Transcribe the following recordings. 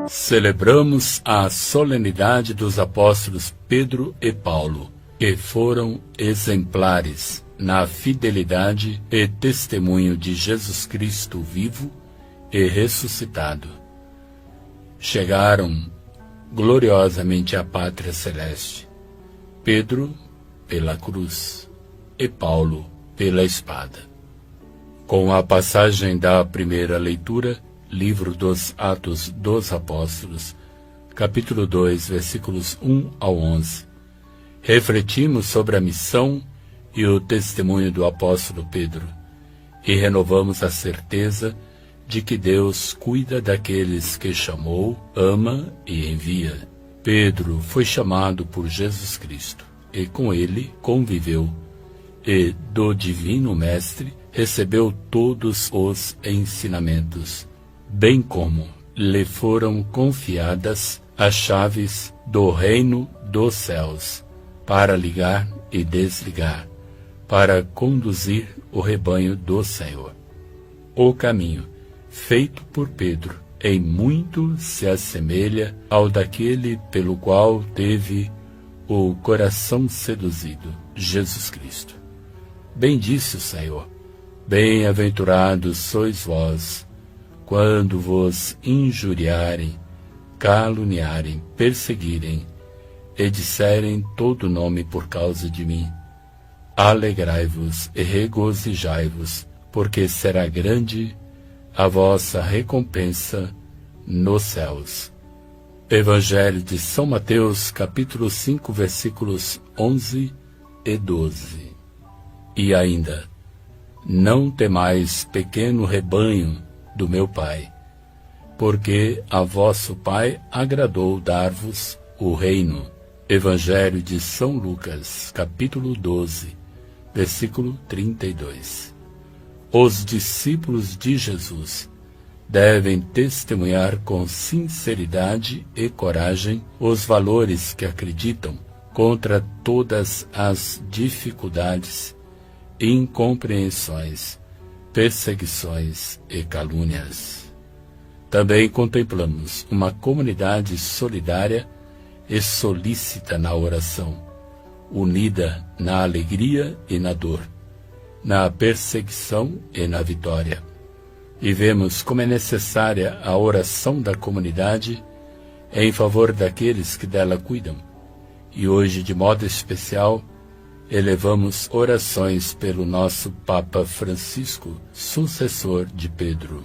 Celebramos a solenidade dos apóstolos Pedro e Paulo, que foram exemplares na fidelidade e testemunho de Jesus Cristo vivo e ressuscitado. Chegaram gloriosamente à pátria celeste. Pedro pela cruz e Paulo pela espada. Com a passagem da primeira leitura, Livro dos Atos dos Apóstolos, capítulo 2, versículos 1 ao 11, refletimos sobre a missão e o testemunho do apóstolo Pedro, e renovamos a certeza de que Deus cuida daqueles que chamou, ama e envia. Pedro foi chamado por Jesus Cristo, e com ele conviveu, e do Divino Mestre recebeu todos os ensinamentos, bem como lhe foram confiadas as chaves do reino dos céus, para ligar e desligar, para conduzir o rebanho do Senhor. O caminho feito por Pedro em muito se assemelha ao daquele pelo qual teve o coração seduzido, Jesus Cristo. Bem disse o Senhor: bem-aventurados sois vós, quando vos injuriarem, caluniarem, perseguirem, e disserem todo nome por causa de mim. Alegrai-vos e regozijai-vos, porque será grande a vossa recompensa nos céus. Evangelho de São Mateus, capítulo 5, versículos 11 e 12. E ainda: não temais, pequeno rebanho do meu Pai, porque a vosso Pai agradou dar-vos o reino. Evangelho de São Lucas, capítulo 12, versículo 32. Os discípulos de Jesus devem testemunhar com sinceridade e coragem os valores que acreditam contra todas as dificuldades, incompreensões, perseguições e calúnias. Também contemplamos uma comunidade solidária e solícita na oração, unida na alegria e na dor, na perseguição e na vitória. E vemos como é necessária a oração da comunidade em favor daqueles que dela cuidam. E hoje, de modo especial, elevamos orações pelo nosso Papa Francisco, sucessor de Pedro.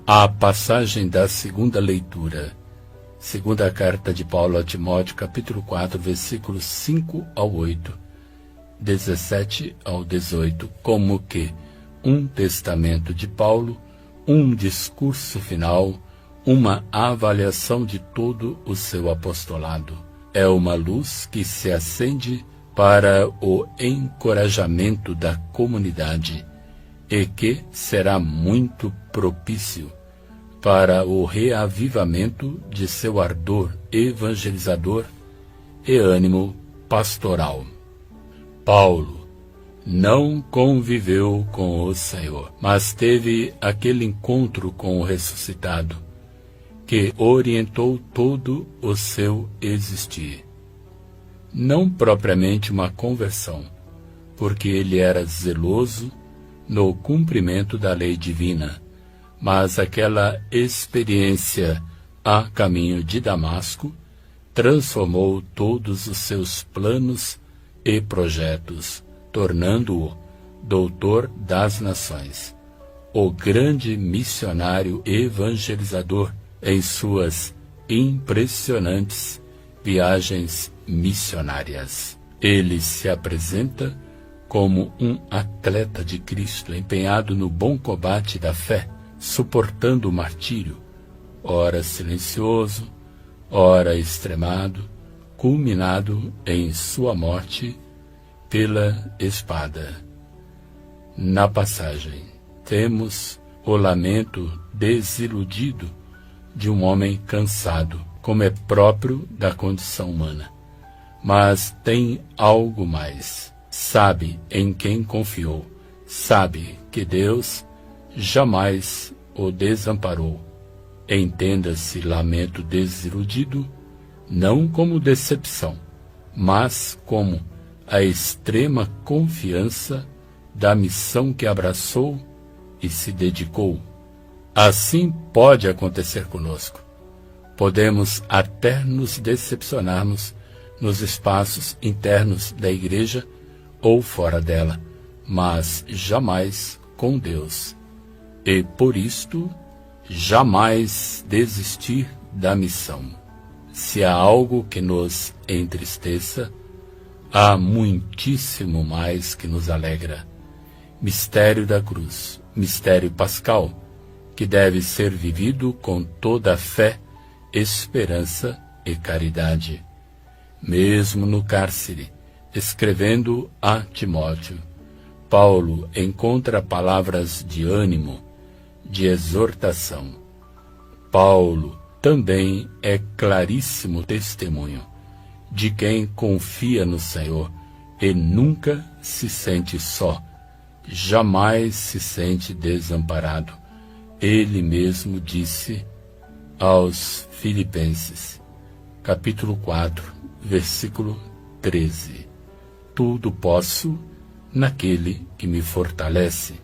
A passagem da segunda leitura, segunda carta de Paulo a Timóteo, capítulo 4, versículos 5 ao 8, 17 ao 18, como que um testamento de Paulo, um discurso final, uma avaliação de todo o seu apostolado. É uma luz que se acende para o encorajamento da comunidade e que será muito propício para o reavivamento de seu ardor evangelizador e ânimo pastoral. Paulo não conviveu com o Senhor, mas teve aquele encontro com o ressuscitado, que orientou todo o seu existir. Não propriamente uma conversão, porque ele era zeloso no cumprimento da lei divina, mas aquela experiência a caminho de Damasco transformou todos os seus planos e projetos, tornando-o doutor das nações, o grande missionário evangelizador em suas impressionantes viagens missionárias. Ele se apresenta como um atleta de Cristo empenhado no bom combate da fé, suportando o martírio, ora silencioso, ora extremado, culminado em sua morte pela espada. Na passagem, temos o lamento desiludido de um homem cansado, como é próprio da condição humana. Mas tem algo mais. Sabe em quem confiou. Sabe que Deus jamais o desamparou entenda-se lamento desiludido, não como decepção, mas como a extrema confiança da missão que abraçou e se dedicou. Assim pode acontecer conosco. Podemos até nos decepcionarmos nos espaços internos da igreja ou fora dela, mas jamais com Deus. E por isto, jamais desistir da missão. Se há algo que nos entristeça, há muitíssimo mais que nos alegra. Mistério da cruz, mistério pascal, que deve ser vivido com toda a fé, esperança e caridade. Mesmo no cárcere, escrevendo a Timóteo, Paulo encontra palavras de ânimo, de exortação. Paulo também é claríssimo testemunho de quem confia no Senhor e nunca se sente só, jamais se sente desamparado. Ele mesmo disse aos Filipenses, capítulo 4, versículo 13: tudo posso naquele que me fortalece.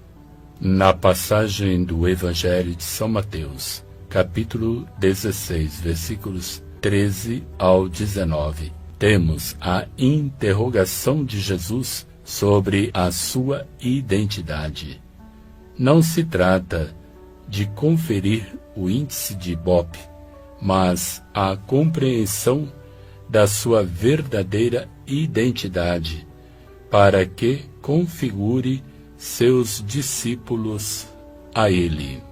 Na passagem do Evangelho de São Mateus, capítulo 16, versículos 13 ao 19, temos a interrogação de Jesus sobre a sua identidade. Não se trata de conferir o índice de Ibope, mas a compreensão da sua verdadeira identidade, para que configure seus discípulos a ele.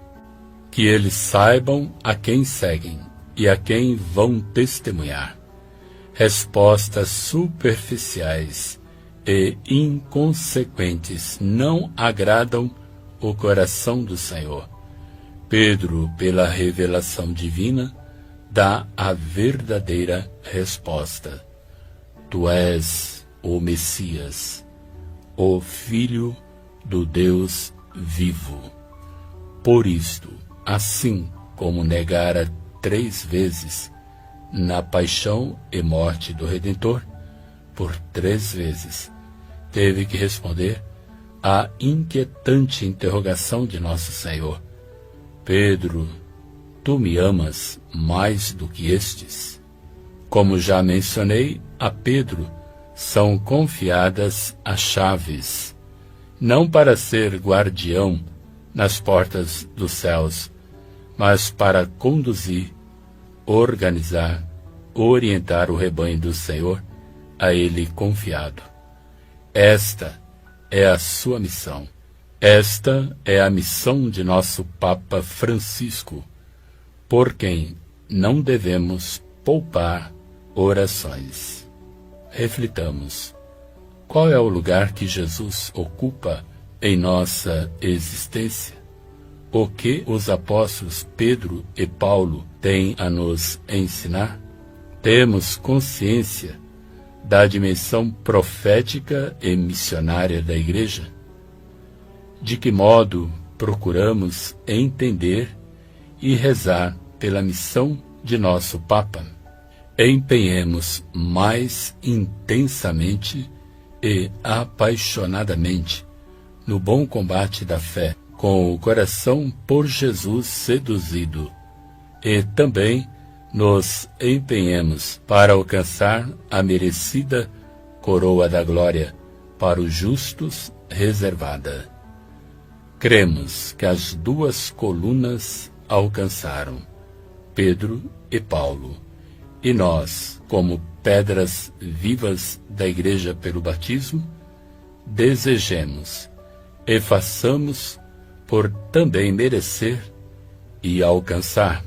Que eles saibam a quem seguem e a quem vão testemunhar. Respostas superficiais e inconsequentes não agradam o coração do Senhor. Pedro, pela revelação divina, dá a verdadeira resposta. Tu és o Messias, o Filho do Deus vivo. Por isto, assim como negara 3 vezes na paixão e morte do Redentor, por 3 vezes teve que responder à inquietante interrogação de nosso Senhor: Pedro, tu me amas mais do que estes? Como já mencionei, a Pedro são confiadas as chaves, não para ser guardião nas portas dos céus, mas para conduzir, organizar, orientar o rebanho do Senhor a ele confiado. Esta é a sua missão. Esta é a missão de nosso Papa Francisco, por quem não devemos poupar orações. Reflitamos. Qual é o lugar que Jesus ocupa em nossa existência? O que os apóstolos Pedro e Paulo têm a nos ensinar? Temos consciência da dimensão profética e missionária da Igreja? De que modo procuramos entender e rezar pela missão de nosso Papa? Empenhemos mais intensamente e apaixonadamente no bom combate da fé, com o coração por Jesus seduzido, e também nos empenhemos para alcançar a merecida coroa da glória para os justos reservada. Cremos que as 2 colunas alcançaram, Pedro e Paulo, e nós, como pedras vivas da Igreja pelo batismo, desejemos e façamos por também merecer e alcançar.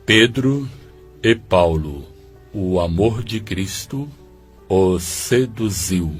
Pedro e Paulo, o amor de Cristo os seduziu.